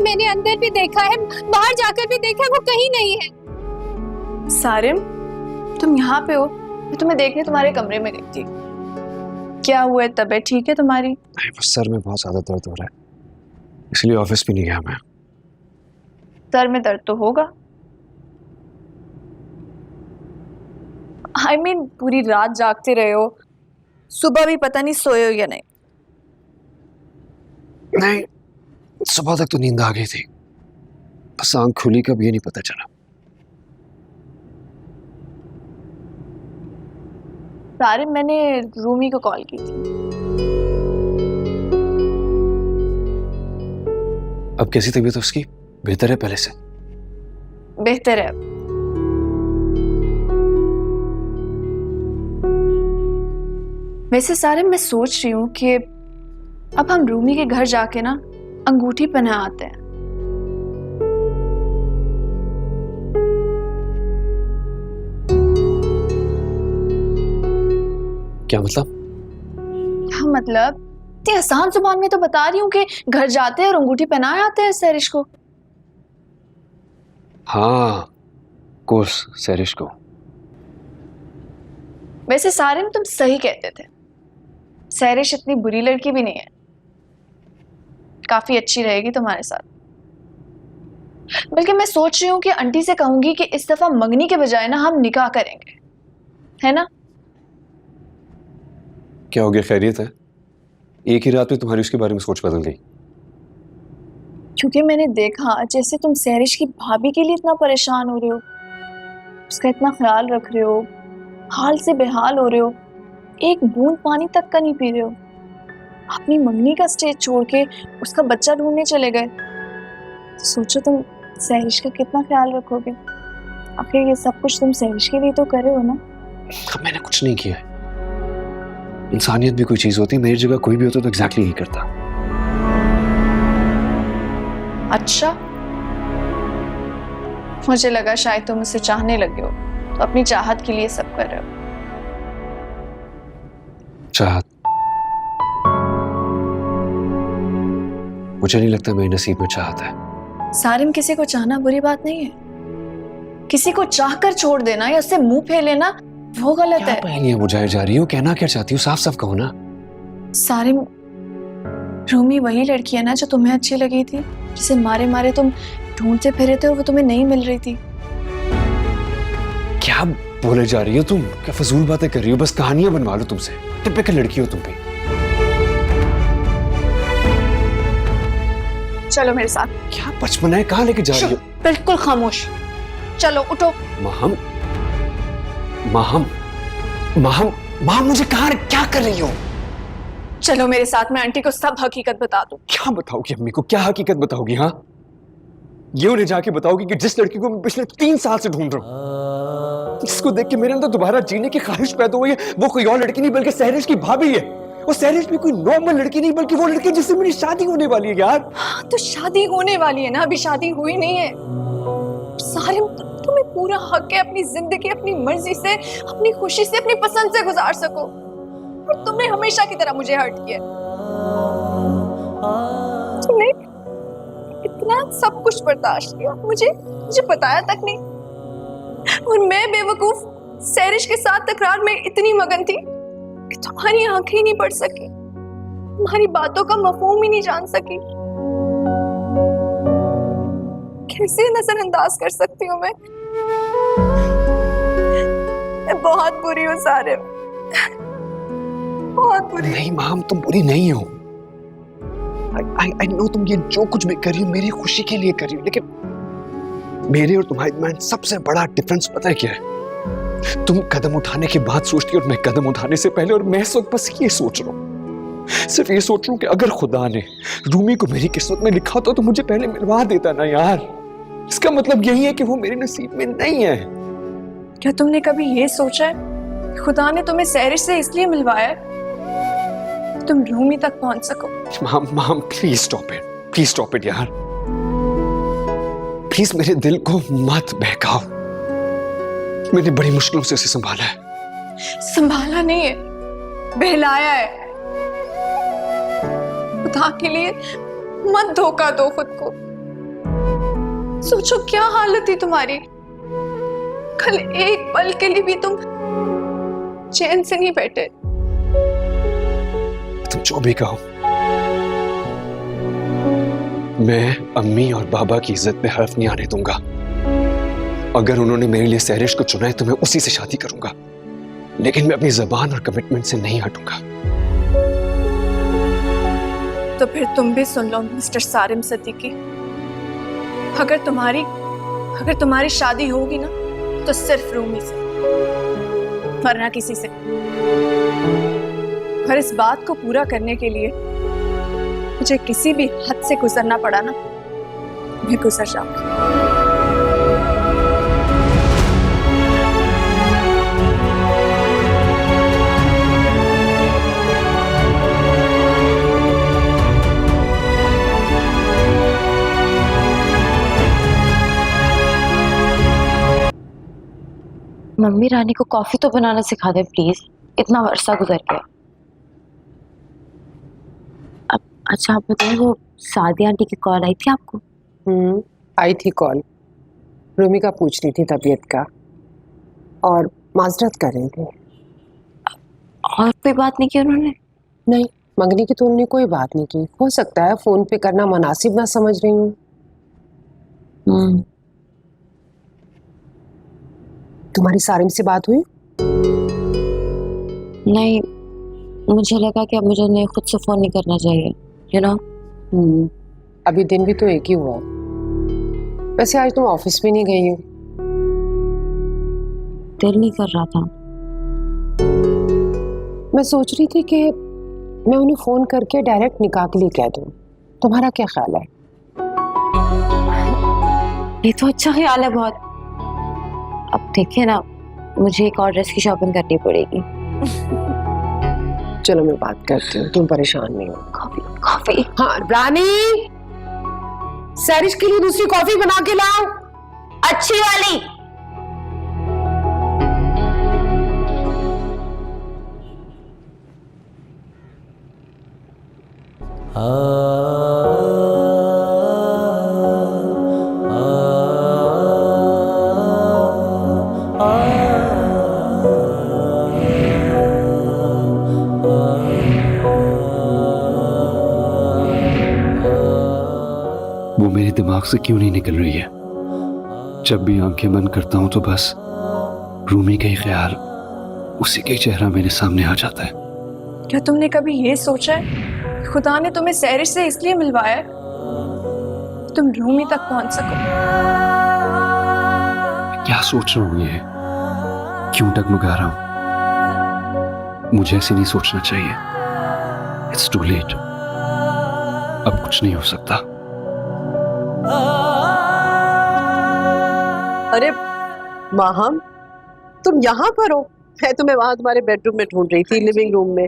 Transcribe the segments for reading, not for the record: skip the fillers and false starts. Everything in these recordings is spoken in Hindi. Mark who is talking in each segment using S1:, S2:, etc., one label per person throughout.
S1: मैंने अंदर भी देखा है, बाहर जाकर भी देखा है, वो कहीं नहीं है।
S2: सारिम, तुम यहाँ पे हो? मैं तुम्हें देखने तुम्हारे कमरे में गई थी। क्या हुआ है? तबीयत ठीक है तुम्हारी?
S3: नहीं, बस सर में बहुत ज्यादा दर्द हो रहा है, इसलिए ऑफिस भी नहीं गया मैं।
S2: सर में दर्द तो होगा। I mean, पूरी रात जागते रहे हो, सुबह भी पता नहीं सोए हो या नहीं।
S3: नहीं, सुबह तक तो नींद आ गई थी, बस आंख खुली कब ये नहीं पता चला।
S2: सारिम, मैंने रूमी को कॉल की थी।
S3: अब कैसी तबीयत है उसकी? बेहतर है पहले से?
S2: बेहतर है। वैसे सारिम, मैं सोच रही हूँ कि अब हम रूमी के घर जाके ना अंगूठी पहना आते हैं।
S3: क्या मतलब?
S2: क्या मतलब? इतनी आसान जुबान में तो बता रही हूँ कि घर जाते हैं और अंगूठी पहनाए आते हैं सैरिश को।
S3: हाँ, कोर्स सैरिश को।
S2: वैसे सारिम, तुम सही कहते थे, सैरिश इतनी बुरी लड़की भी नहीं है, काफी अच्छी रहेगी तुम्हारे साथ। बल्कि मैं सोच रही हूँ कि आंटी से कहूंगी कि इस दफा मंगनी के बजाय ना हम निकाह करेंगे, है ना?
S3: क्या हो गया, खैरियत है? एक ही रात में तुम्हारी उसके बारे में सोच बदल गई?
S2: क्योंकि मैंने देखा जैसे तुम सैरिश की भाभी के लिए इतना परेशान हो रहे हो, उसका इतना ख्याल रख रहे हो, हाल से बेहाल हो रहे हो, एक बूंद पानी तक का नहीं पी रहे हो, अपनी मंगनी का स्टेज छोड़ के उसका बच्चा ढूंढने चले गए। तो सोचो तुम सैरिश का कितना ख्याल रखोगे। आखिर ये सब कुछ तुम सैरिश के लिए तो कर रहे हो ना?
S3: मैंने कुछ नहीं किया है। इंसानियत भी कोई चीज होती है, मेरी जगह कोई भी होता तो एग्जैक्टली यही करता।
S2: अच्छा, मुझे लगा शायद तुम उसे चाहने लगे हो, तो अपनी चाहत के लिए सब कर रहे हो।
S3: चाहत? मुझे नहीं लगता मेरे नसीब में चाहत है।
S2: सारिम, किसी को चाहना बुरी बात नहीं है, किसी को चाहकर छोड़ देना या उससे मुंह फेर लेना वो गलत है।
S3: क्या पहेलियां बुझाई जा रही हो? कहना क्या चाहती हो? साफ साफ कहो ना।
S2: सारिम, रूमी वही लड़की है ना जो तुम्हें अच्छी लगी थी, जिसे मारे मारे तुम ढूंढते फिरे थे और वो तुम्हें नहीं मिल रही थी।
S3: क्या बोले जा रही हो तुम? क्या फजूल बातें कर रही हो? बस कहानियां बनवा लो तुमसे। टिपिकल लड़की हो तुम भी।
S2: चलो मेरे साथ।
S3: क्या बचपना है? कहाँ लेके जा रही हो?
S2: बिल्कुल खामोश। चलो उठो।
S3: माहम, माहम, माहम, माहम, मुझे कहाँ क्या कर रही हो?
S2: चलो मेरे साथ, मैं आंटी को सब हकीकत बता दूं।
S3: क्या बताओगी अम्मी को? क्या हकीकत बताओगी? हाँ, ये उन्हें जाके बताओगी कि जिस लड़की को मैं पिछले 3 साल से ढूंढ रहा हूँ, जिसको देख के मेरे अंदर दोबारा जीने की ख्वाहिश पैदा हुई है, वो कोई और लड़की नहीं बल्कि सैरिश की भाभी है। वो सैरिश भी कोई नॉर्मल लड़की नहीं बल्कि वो लड़की जिससे मेरी शादी होने वाली है यार।
S2: हाँ, तो शादी होने वाली है ना, अभी शादी हुई नहीं है। सारिम, तुम्हें पूरा हक है अपनी जिंदगी अपनी मर्जी से, अपनी खुशी से, अपनी पसंद से गुजार सको, और तुमने हमेशा की तरह मुझे हर्ट किया। तुमने इतना सब कुछ बर्दाश्त किया, मुझे बताया तक नहीं, और मैं बेवकूफ सैरिश के साथ तकरार में इतनी मगन थी कि तुम्हारी आंखें ही नहीं पढ़ सकी, तुम्हारी बातों का मफहूम ही नहीं जान सकी। कैसे नजरअंदाज कर सकती हूँ मैं बहुत बुरी हूँ सारे, बहुत बुरी।
S3: नहीं माम, तुम बुरी नहीं हो। I know तुम ये जो कुछ भी कर रही हो मेरी खुशी के लिए कर रही हो, लेकिन मेरे और तुम्हारे में सबसे बड़ा डिफरेंस पता है क्या है? तुम कदम उठाने के बाद सोचती हो और मैं कदम उठाने से पहले, और मैं इस वक्त बस ये सोच रहा हूँ, सिर्फ ये सोच रहा हूँ कि अगर खुदा ने रूमी को मेरी किस्मत में लिखा होता तो मुझे पहले मिलवा देता ना यार। इसका मतलब यही है कि वो मेरे नसीब में नहीं है।
S2: क्या तुमने कभी ये सोचा है कि खुदा ने तुम्हें सैरिश से इसलिए मिलवाया है तुम रूमी तक पहुंच सको?
S3: माम प्लीज स्टॉप इट यार, प्लीज मेरे दिल को मत बहकाओ। मैंने बड़ी मुश्किलों से इसे संभाला है।
S2: संभाला नहीं है, बहलाया है। खुदा के लिए मत धोखा दो खुद को, सोचो क्या हालत थी तुम्हारी। कल एक पल के लिए भी तुम चैन से नहीं बैठे।
S3: तुम जो भी कहो, मैं अम्मी और बाबा की इज्जत पे हर्फ नहीं आने दूंगा। अगर उन्होंने मेरे लिए सहरिश को चुना है तो मैं उसी से शादी करूंगा, लेकिन मैं अपनी जबान और कमिटमेंट से नहीं हटूंगा।
S2: तो फिर तुम भी सुन लो मिस्टर सारिम सदीकी, अगर तुम्हारी शादी होगी ना तो सिर्फ रूमी से, वरना किसी से। और इस बात को पूरा करने के लिए मुझे किसी भी हद से गुजरना पड़ा ना, मैं गुजर जाऊंगी।
S4: मम्मी रानी को कॉफी तो बनाना सिखा दे प्लीज, इतना वर्षा गुजर गया। अब अच्छा आप बताइए, वो सादी आंटी की कॉल आई थी आपको?
S5: आई थी कॉल। रूमी का पूछ रही थी तबीयत का और माजरत कर रही थी।
S4: और कोई बात नहीं की उन्होंने?
S5: नहीं, मंगनी की तो उन्होंने कोई बात नहीं की। हो सकता है फोन पे करना मुनासिब ना समझ रही हूँ। तुम्हारी सारिम से बात हुई?
S4: नहीं, मुझे लगा कि अब मुझे उन्हें खुद से फोन नहीं करना चाहिए, यू नो।
S5: अभी दिन भी तो एक ही हुआ। वैसे आज तुम ऑफिस में नहीं गई हो?
S4: दिल नहीं कर रहा था।
S5: मैं सोच रही थी कि मैं उन्हें फोन करके डायरेक्ट निकाह के लिए कह दूं। तुम्हारा क्या ख्याल है?
S4: ये तो अच्छा ख्याल है बहुत। अब देखिए ना, मुझे एक और ड्रेस की शॉपिंग करनी पड़ेगी।
S5: चलो मैं बात करती हूँ, तुम परेशान नहीं हो।
S4: कॉफी।
S5: हाँ रानी, सैरिश के लिए दूसरी कॉफी बना के लाओ,
S4: अच्छी वाली।
S3: वो मेरे दिमाग से क्यों नहीं निकल रही है? जब भी आंखें बंद करता हूं तो बस रूमी का ही ख्याल, उसी का ही चेहरा मेरे सामने आ जाता है।
S2: क्या तुमने कभी ये सोचा है खुदा ने तुम्हें सैरिश से इसलिए मिलवाया है तुम रूमी तक पहुंच सको?
S3: क्या सोच रहा हूं ये? क्यों डगमगा रहा हूं? मुझे ऐसे नहीं सोचना चाहिए। It's too late. अब कुछ नहीं हो सकता।
S5: अरे माहम, तुम यहाँ पर हो? मैं तुम्हें वहां तुम्हारे बेडरूम में ढूंढ रही थी, लिविंग रूम में।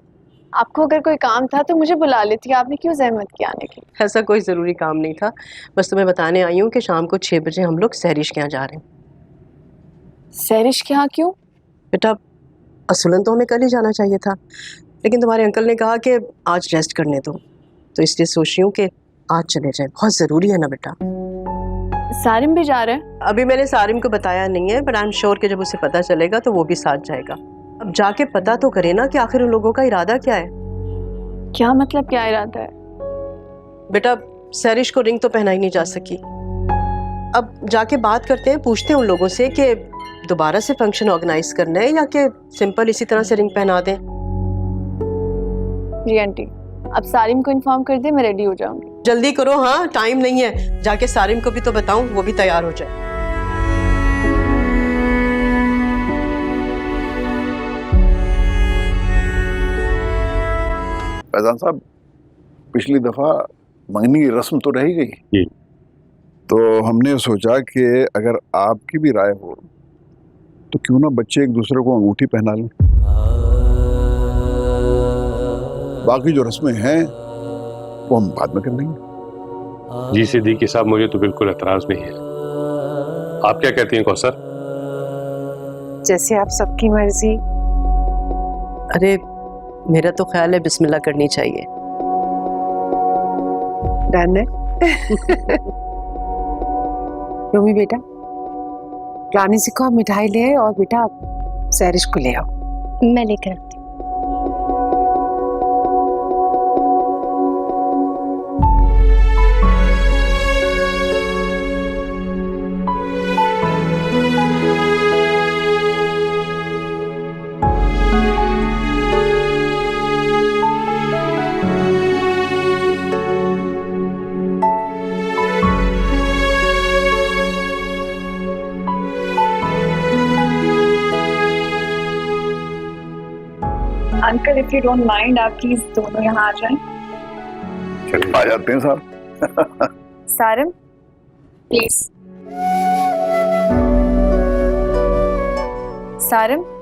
S2: आपको अगर कोई काम था तो मुझे बुला लेती, आपने क्यों जहमत की आने की?
S5: ऐसा कोई ज़रूरी काम नहीं था, बस तुम्हें बताने आई हूँ कि शाम को 6 बजे हम लोग सैरिश के यहाँ जा रहे हैं।
S2: सैरिश के यहाँ क्यों?
S5: बेटा, असलन तो हमें कल ही जाना चाहिए था, लेकिन तुम्हारे अंकल ने कहा कि आज रेस्ट करने दो, तो इसलिए सोच रही हूँ कि आज चले जाए। बहुत ज़रूरी है ना बेटा।
S2: सारिम भी जा रहे हैं?
S5: अभी मैंने सारिम को बताया नहीं है, बट आई एम श्योर कि जब उसे पता चलेगा तो वो भी साथ जाएगा। अब जाके पता तो करे ना कि आखिर उन लोगों का इरादा क्या है।
S2: क्या मतलब, क्या इरादा है?
S5: बेटा, सैरिश को रिंग तो पहनाई नहीं जा सकी। अब जाके बात करते हैं, पूछते हैं उन लोगों से कि दोबारा से फंक्शन ऑर्गेनाइज करना है या कि सिंपल इसी तरह से रिंग पहना दें।
S2: जी आंटी, अब सारिम को इन्फॉर्म कर दे, मैं रेडी हो जाऊंगी।
S5: जल्दी करो, हाँ टाइम नहीं है। जाके सारिम को भी तो बताऊं, वो भी तैयार हो जाए।
S6: फैजान साहब, पिछली दफा मंगनी की रस्म तो रह ही गई, तो हमने सोचा कि अगर आपकी भी राय हो तो क्यों ना बच्चे एक दूसरे को अंगूठी पहना लें। बाकी जो रस्में हैं वो हम बाद में कर लेंगे।
S7: जी सिद्दीकी साहब, मुझे तो बिल्कुल एतराज नहीं है। आप क्या कहती हैं कौसर?
S5: जैसे आप सबकी मर्जी। अरे मेरा तो ख्याल है बिस्मिल्लाह करनी चाहिए। डन है?
S8: रोमी बेटा, रानी से कहो मिठाई ले आए और बेटा सैरिश को ले आओ।
S1: मैं लेकर आती हूँ।
S2: Uncle if you don't mind आप प्लीज दोनों यहाँ आ जाएं।
S6: चलिए आ जाते हैं साहब।
S2: सारम प्लीज। सारम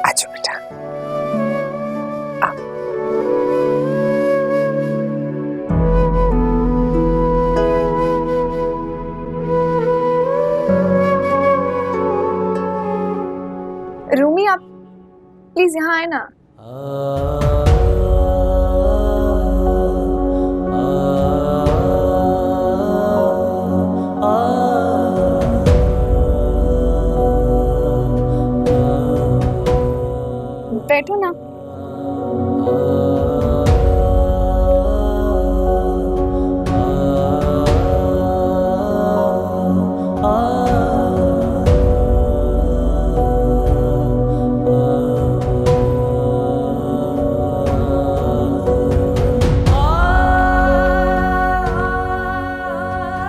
S8: आजो बेटा।
S2: रूमी आप प्लीज यहाँ आए ना। बैठो ना।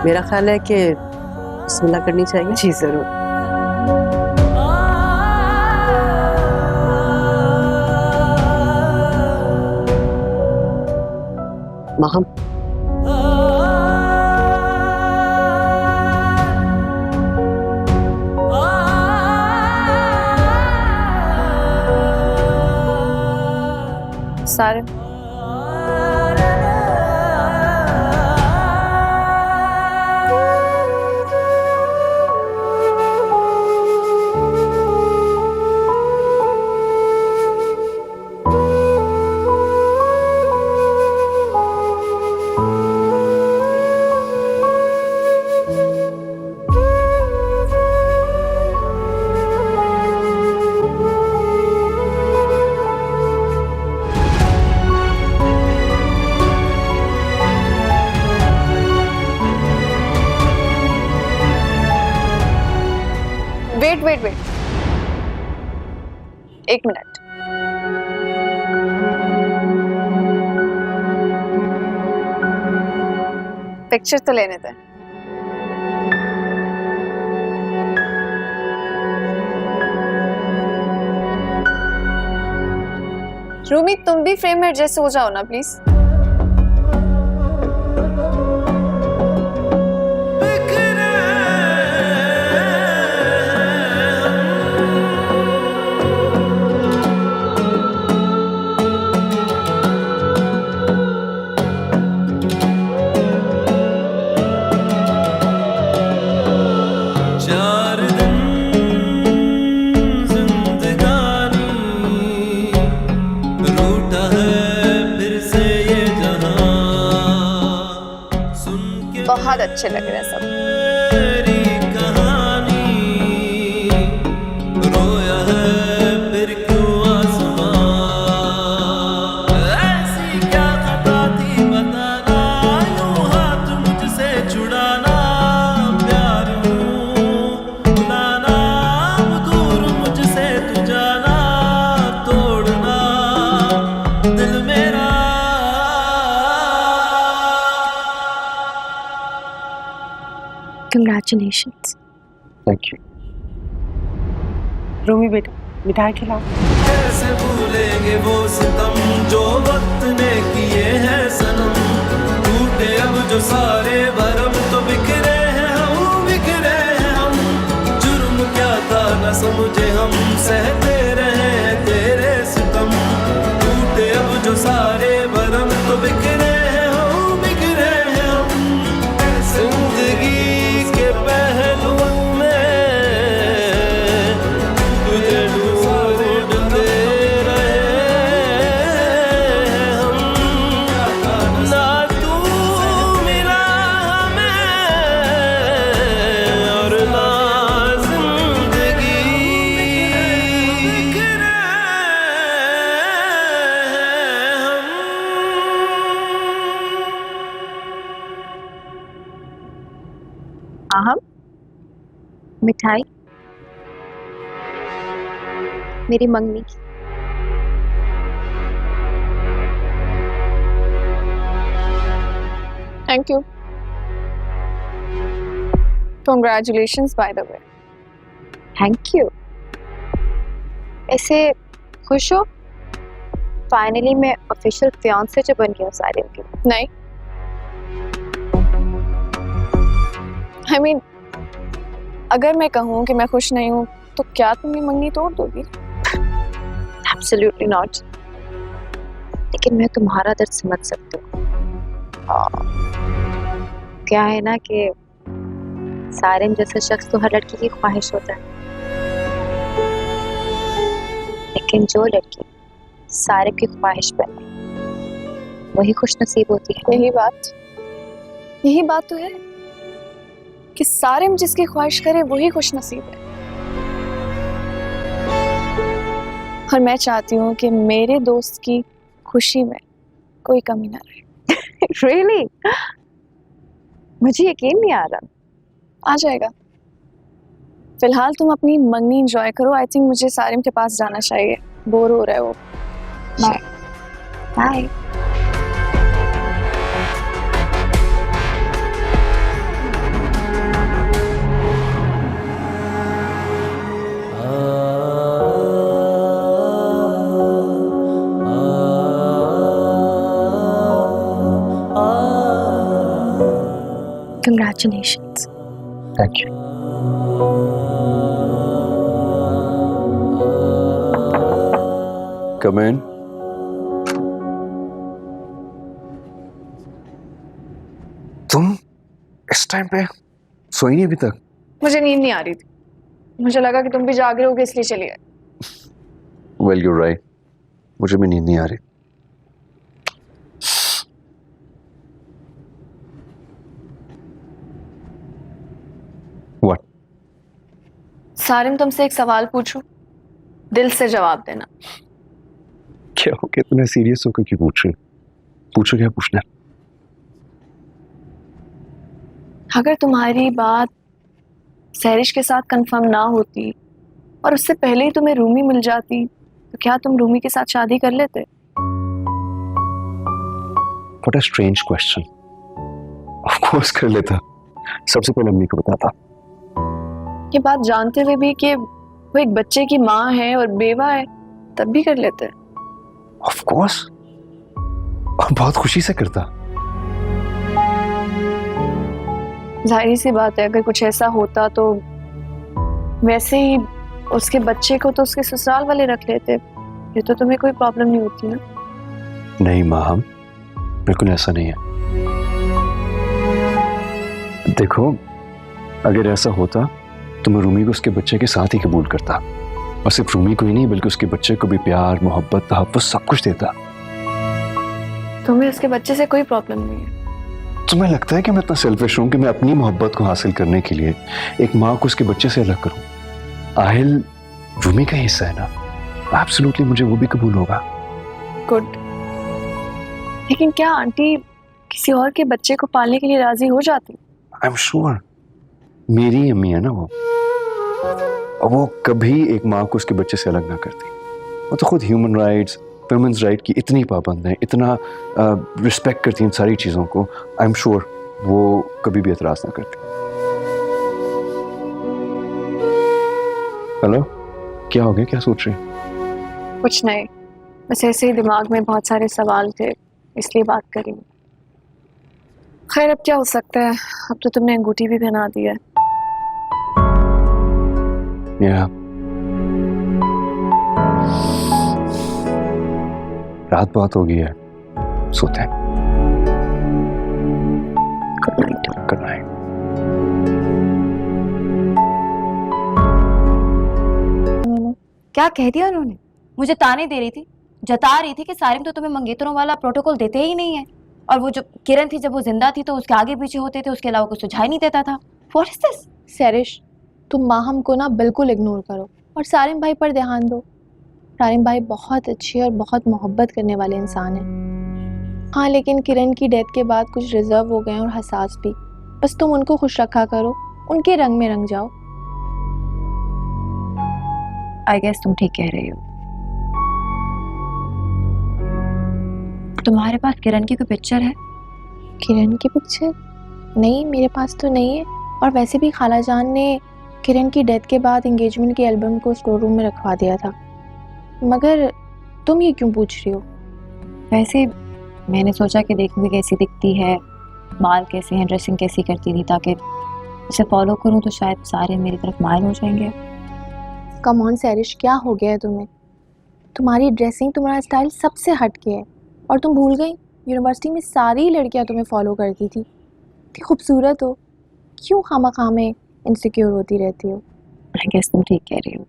S5: मेरा ख्याल है कि बिस्मिल्लाह करनी चाहिए।
S8: जी जरूर।
S5: माहम,
S2: सारम वेट एक मिनट। पिक्चर तो लेने दे। रूमी तुम भी फ्रेम में एडजस्ट हो जाओ ना प्लीज। बहुत अच्छे लग रहे हैं सब।
S1: Congratulations.
S3: Thank you.
S8: रोमी बेटा मिठाई खिलाओ।
S9: कैसे भूलेंगे वो सितम जो वक्त ने किए हैं सनम, टूटे अब जो सारे भरम तो बिखरे हैं हम, जुर्म क्या था न समझे हम, सहते रहे तेरे सितम, टूटे अब जो सारे भरम तो बिखरे
S1: मिठाई मेरी मंगनी की।
S2: Thank you. Congratulations by the way.
S1: Thank you. ऐसे खुश हो? फाइनली मैं ऑफिशियल फियांसे जो बन गया हूँ सारिम की।
S2: नहीं, I mean, अगर मैं कहूँ कि मैं खुश नहीं हूँ तो क्या तुम ये मंगनी तोड़ दोगी?
S1: Absolutely not. लेकिन मैं तुम्हारा दर्द समझ सकती हूँ। क्या है ना कि सारिम जैसा शख्स तो हर लड़की की ख्वाहिश होता है, लेकिन जो लड़की सारिम की ख्वाहिश बने वही खुश नसीब होती है।
S2: यही बात तो है कि सारिम जिसकी ख्वाहिश करे वही खुश नसीब है। और मैं चाहती हूँ कि मेरे दोस्त की खुशी में कोई कमी ना रहे।
S1: Really? मुझे यकीन नहीं आ रहा।
S2: आ जाएगा। फिलहाल तुम अपनी मंगनी एंजॉय करो। आई थिंक मुझे सारिम के पास जाना चाहिए, बोर हो रहा है वो।
S1: Bye bye. Congratulations.
S3: Thank you. Come in. तुम इस टाइम पे सोई नहीं अभी तक?
S2: मुझे नींद नहीं आ रही थी, मुझे लगा कि तुम भी जाग रहे होगे इसलिए चली गई।
S3: वेल यू राइट, मुझे भी नींद नहीं आ रही। What?
S2: सारिम तुमसे एक सवाल पूछूं, दिल से जवाब देना।
S3: क्या हो गया, इतना सीरियस होकर क्यों पूछ रहे हो? पूछो क्या पूछना है।
S2: अगर तुम्हारी बात सहरिश के साथ कंफर्म ना होती और उससे पहले ही तुम्हें रूमी मिल जाती तो क्या तुम रूमी के साथ शादी कर लेते?
S3: What a strange question. Of course कर लेता। सबसे पहले अम्मी को बताता।
S2: ये बात जानते हुए भी कि वो एक बच्चे की माँ है और बेवा है, तब भी कर लेते?
S3: Of course, और बहुत खुशी से करता।
S2: जाहिर सी बात है, अगर कुछ ऐसा होता तो वैसे ही उसके बच्चे को तो उसके ससुराल वाले रख लेते, ये तो तुम्हें कोई प्रॉब्लम नहीं होती ना?
S3: नहीं माँ, हम बिल्कुल ऐसा नहीं है। देखो, अगर ऐसा होता तो मैं रूमी को उसके बच्चे के साथ ही कबूल करता, और सिर्फ रूमी को ही नहीं बल्कि उसके बच्चे को भी प्यार, मोहब्बत, तहफ़्फ़ुज़ सब कुछ देता।
S2: तुम्हें उसके बच्चे से कोई प्रॉब्लम नहीं है?
S3: तुम्हें लगता है कि मैं इतना सेल्फिश हूँ कि मैं अपनी मोहब्बत को हासिल करने के लिए एक माँ को उसके बच्चे से अलग करूँ? आहिल रूमी का हिस्सा है ना, एब्सोल्युटली मुझे वो भी कबूल होगा।
S2: गुड। लेकिन क्या आंटी किसी और के बच्चे को पालने के लिए राजी हो जाती?
S3: आई एम श्योर, मेरी अम्मी है ना वो, और वो कभी एक माँ को उसके बच्चे से अलग ना करती। वो तो खुद ह्यूमन राइट्स, वुमेन्स राइट की इतनी पाबंद है, इतना रिस्पेक्ट करती हैं सारी चीज़ों को। आई एम श्योर वो कभी भी एतराज़ ना करती। हेलो, क्या हो गया, क्या सोच रही हैं?
S2: कुछ नहीं, बस ऐसे ही दिमाग में बहुत सारे सवाल थे, इसलिए बात करी। खैर, अब क्या हो सकता है, अब तो तुमने अंगूठी भी पहना दी है।
S3: रात बहुत हो गई है, सोते हैं।
S2: Good night.
S3: Good night.
S4: क्या कह दिया उन्होंने? मुझे ताने दे रही थी, जता रही थी कि सारिम तो तुम्हें मंगेतरों वाला प्रोटोकॉल देते ही नहीं है, और वो जो किरण थी जब वो जिंदा थी तो उसके आगे पीछे होते थे, उसके अलावा कुछ सुझाई नहीं देता था। What is this?
S1: सैरिश, तुम माहम को ना बिल्कुल इग्नोर करो और सारिम भाई पर ध्यान दो। सारिम भाई बहुत अच्छे और बहुत मोहब्बत करने वाले इंसान हैं। हाँ, लेकिन किरण की डेथ के बाद कुछ रिजर्व हो गए और हसास भी। बस तुम उनको खुश रखा करो, उनके रंग में रंग जाओ।
S4: आई गेस तुम ठीक कह रही हो। तुम्हारे पास किरण की कोई पिक्चर है?
S1: किरण की पिक्चर? नहीं, मेरे पास तो नहीं है। और वैसे भी खाला जान ने किरण की डेथ के बाद एंगेजमेंट की एल्बम को स्टोर रूम में रखवा दिया था। मगर तुम ये क्यों पूछ रही हो?
S4: वैसे मैंने सोचा कि देखूंगी कैसी दिखती है, बाल कैसे हैं, ड्रेसिंग कैसी करती थी, ताकि इसे फॉलो करूं तो शायद सारे मेरी तरफ माइल हो जाएंगे।
S1: कम ऑन सैरिश, क्या हो गया है तुम्हें? तुम्हारी ड्रेसिंग, तुम्हारा स्टाइल सबसे हटके है और तुम भूल गई यूनिवर्सिटी में सारी लड़कियां तुम्हें फॉलो करती थी। इतनी खूबसूरत हो, क्यों खामा में इनसिक्योर होती रहती हो?
S4: आई गेस तुम ठीक कह रही हो।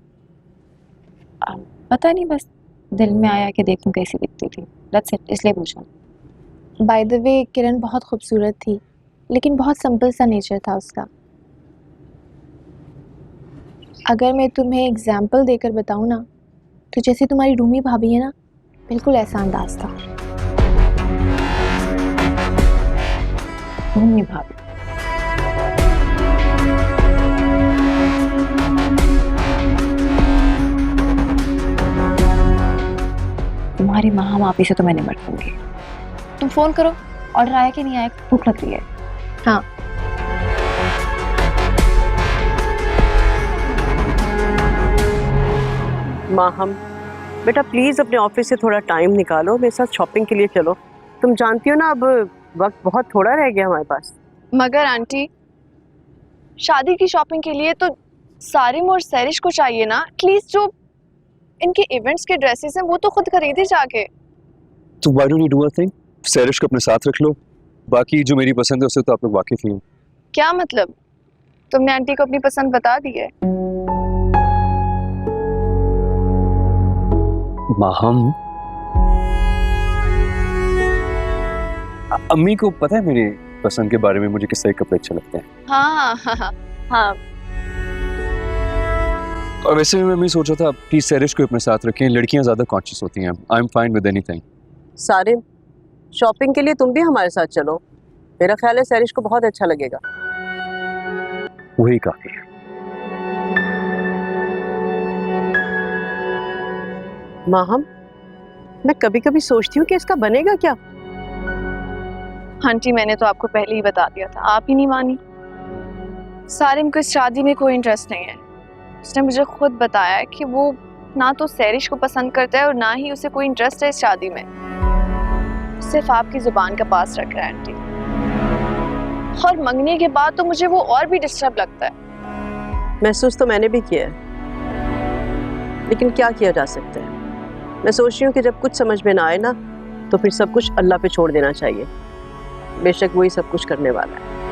S4: पता नहीं, बस दिल में आया कि देखूं कैसी दिखती थी, दैट्स इट, इसलिए पूछा।
S1: बाय द वे, किरण बहुत खूबसूरत थी, लेकिन बहुत सिंपल सा नेचर था उसका। अगर मैं तुम्हें एग्जाम्पल देकर बताऊं ना, तो जैसे तुम्हारी रूमी भाभी है ना, बिल्कुल ऐसा अंदाज था।
S4: रूमी भाभी? तुम्हारी महामापी से तो मैं निपट लूंगी। तुम फोन करो, ऑर्डर आया कि नहीं आया, भूख लग रही है।
S1: हाँ,
S5: माहम बेटा प्लीज अपने ऑफिस से थोड़ा टाइम निकालो, मेरे साथ शॉपिंग के लिए चलो। तुम जानती हो ना अब वक्त बहुत थोड़ा रह गया हमारे पास।
S2: मगर आंटी, शादी की शॉपिंग के लिए तो सारिम और सैरिश को चाहिए ना। एटलीस्ट जो इनके इवेंट्स के ड्रेसेस हैं वो तो खुद खरीदे जाके।
S3: तो why don't you do a thing? सैरिश को अपने साथ रख लो, बाकी जो मेरी पसंद है उससे तो आप लोग वाकिफ ही हो।
S2: क्या मतलब? तुमने आंटी को अपनी पसंद बता दी है?
S3: माहम, अम्मी को पता है मेरी पसंद के बारे में, मुझे किस तरह के कपड़े अच्छे लगते हैं।
S2: हाँ हाँ हाँ हाँ।
S3: और वैसे भी मैं भी सोच रहा था प्लीज सैरिश को अपने साथ रखें, लड़कियां ज्यादा कॉन्शियस होती हैं। I am fine with anything.
S5: सारे शॉपिंग के लिए तुम भी हमारे साथ चलो, मेरा ख्याल है सैरिश को बहुत अच्छा लगेगा।
S3: वही काफी है।
S5: माहम, मैं कभी कभी सोचती हूँ कि इसका बनेगा क्या।
S2: आंटी, मैंने तो आपको पहले ही बता दिया था, आप ही नहीं मानी। सारिम को इस शादी में कोई इंटरेस्ट नहीं है। उसने मुझे खुद बताया है कि वो ना तो सैरिश को पसंद करता है और ना ही उसे कोई इंटरेस्ट है इस शादी में। सिर्फ आपकी जुबान का पास रख रहा है आंटी। और मंगने के बाद तो मुझे वो और भी डिस्टर्ब लगता है।
S5: महसूस तो मैंने भी किया है, लेकिन क्या किया जा सकता है। मैं सोच रही हूँ कि जब कुछ समझ में ना आए ना, तो फिर सब कुछ अल्लाह पे छोड़ देना चाहिए। बेशक वही सब कुछ करने वाला है।